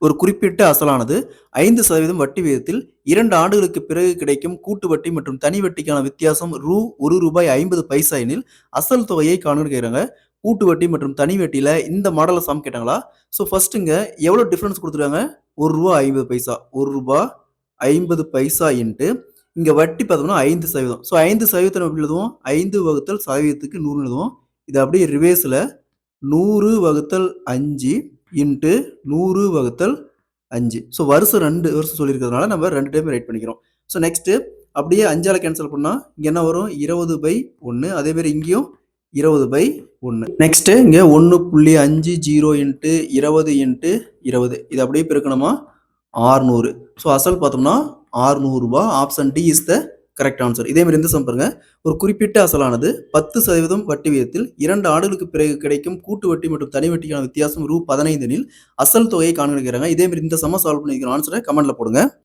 ஒரு குறிப்பிட்ட அசலானது 5% வட்டி விகிதத்தில் 2 ஆண்டுகளுக்கு பிறகு கிடைக்கும் கூட்டு வட்டி மற்றும் தனி வட்டிக்கான வித்தியாசம் ரூ. 1.50 எனில் அசல் தொகையை காணும்னு கேக்குறாங்க. கூட்டு வட்டி மற்றும் தனி வட்டியில இந்த மாடல்ல சம் கேட்டாங்களா? ஸோ ஃபர்ஸ்ட்டுங்க எவ்வளோ டிஃபரன்ஸ் குடுத்துருக்காங்க? ரூ. 1.50 இன்டு இங்க வட்டி பார்த்தோம்னா 5%. ஸோ 5% நம்ம எப்படி எழுதுவோம்? 5/100க்கு 100 எழுதுவோம். இது அப்படியே ரிவர்ஸ்ல 100/5 இன்டு 100/5. ஸோ வருஷம் 2 வருஷம் சொல்லியிருக்கிறதுனால நம்ம 2 டைம் ரைட் பண்ணிக்கிறோம். ஸோ நெக்ஸ்ட் அப்படியே 5ஆல கேன்சல் பண்ணா இங்க என்ன வரும்? 20/1. அதே மாதிரி இங்கேயும் 20/1. நெக்ஸ்ட் இங்க 1.50 இன்டு 20 இன்டு 20. இது அப்படியே பெருக்கணுமா 600. ஸோ அசல் பார்த்தோம்னா ரூ. 600. Option D is the correct answer. இதே மாதிரி இந்த சம் பாருங்க. ஒரு குறிப்பிட்ட அசலானது 10% வட்டி விகிதத்தில் 2 ஆண்டுகளுக்கு பிறகு கிடைக்கும் கூட்டு வட்டி மற்றும் தனி வட்டிக்கான வித்தியாசம் ரூ. 15 எனில் அசல் தொகையை காண்கிறாங்க. இதே மாதிரி இந்த சம சால்வ் பண்ணிக்கிற ஆன்சரை கமெண்ட்ல போடுங்க.